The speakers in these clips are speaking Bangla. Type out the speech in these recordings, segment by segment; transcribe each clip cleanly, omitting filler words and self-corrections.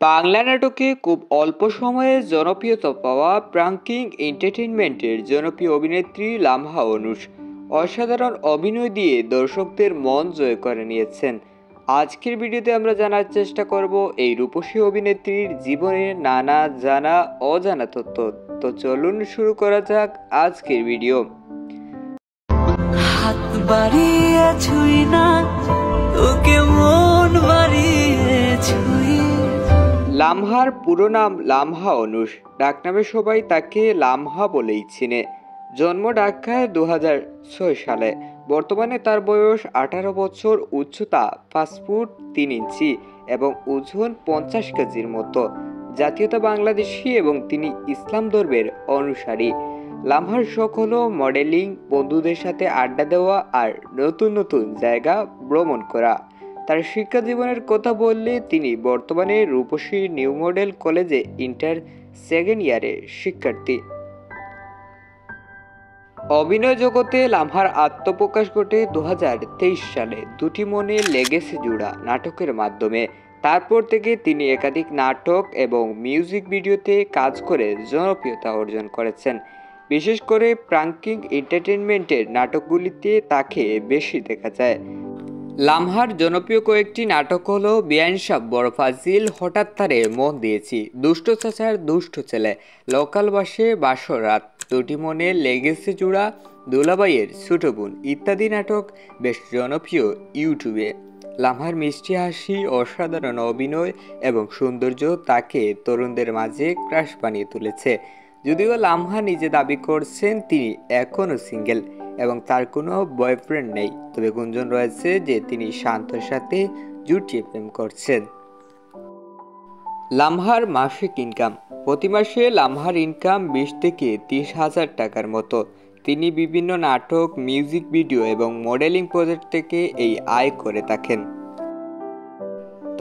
বাংলা নাটকে খুব অল্প সময়ে জনপ্রিয়তা পাওয়া প্রাঙ্কিং এন্টারটেইনমেন্টের জনপ্রিয় অভিনেত্রী লামহা অনুষ অসাধারণ অভিনয় দিয়ে দর্শকদের মন জয় করে নিয়েছেন। আজকের ভিডিওতে আমরা জানার চেষ্টা করব এই রূপসী অভিনেত্রীর জীবনে নানা জানা অজানা তথ্য। তো চলুন শুরু করা যাক আজকের ভিডিও। হাত বাড়িয়ে ছুঁই না তোকে, মন বাড়িয়ে ছুঁই। লামহার পুরো নাম লামহা অনুষ, ডাকনামে সবাই তাকে লামহা বলেই চিনে। জন্ম ঢাকায় 2006 সালে। বর্তমানে তার বয়স 18 বছর, উচ্চতা 5 ফুট 3 ইঞ্চি এবং ওজন 50 কেজির মতো। জাতীয়তা বাংলাদেশি এবং তিনি ইসলাম ধর্মের অনুসারী। লামহার শখ হলো মডেলিং, বন্ধুদের সাথে আড্ডা দেওয়া আর নতুন নতুন জায়গা ভ্রমণ করা। তার শিক্ষা জীবনের কথা বললে তিনি বর্তমানে রূপসী নিউ মডেল কলেজে ইন্টার সেকেন্ড ইয়ারের শিক্ষার্থী। অভিনয় জগতে লামহার আত্মপ্রকাশ ঘটে 2023 সালে দুটি মনে লেগেছে জোড়া নাটকের মাধ্যমে। তারপর থেকে তিনি একাধিক নাটক এবং মিউজিক ভিডিওতে কাজ করে জনপ্রিয়তা অর্জন করেছেন। বিশেষ করে প্রাঙ্কিং এন্টারটেইনমেন্টের নাটকগুলিতে তাকে বেশি দেখা যায়। লামহার জনপ্রিয় কয়েকটি নাটক হলো বেআইনসাব বড় ফাজিল, হঠাৎ তারে মন দিয়েছি, দুষ্ট চাচার দুষ্ট ছেলে, লোকাল বাসে বাসর রাত, দুটি মনে লেগেছে জোড়া, দুলাভাইয়ের ছোট বোন ইত্যাদি নাটক বেশ জনপ্রিয় ইউটিউবে। লামহার মিষ্টি হাসি, অসাধারণ অভিনয় এবং সৌন্দর্য তাকে তরুণদের মাঝে ক্রাশ বানিয়ে তুলেছে। যদিও লামহা নিজে দাবি করছেন তিনি এখনও সিঙ্গেল এবং তার কোনো বয়ফ্রেন্ড নেই, তবে গুঞ্জন রয়েছে যে তিনি শান্তর সাথে জুটিয়ে প্রেম করছেন। লামহার মাসিক ইনকাম। প্রতি মাসে লামহার ইনকাম 20 থেকে 30 হাজার টাকার মতো। তিনি বিভিন্ন নাটক, মিউজিক ভিডিও এবং মডেলিং প্রজেক্ট থেকে এই আয় করে থাকেন।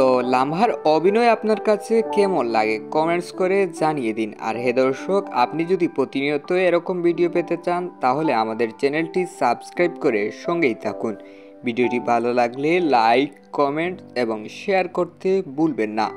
তো লামহার অভিনয় আপনার কাছে কেমন লাগে কমেন্টস করে জানিয়ে দিন। আর হে দর্শক, আপনি যদি প্রতিনিয়ত এরকম ভিডিও পেতে চান তাহলে আমাদের চ্যানেলটি সাবস্ক্রাইব করে সঙ্গেই থাকুন। ভিডিওটি ভালো লাগলে লাইক, কমেন্ট এবং শেয়ার করতে ভুলবেন না।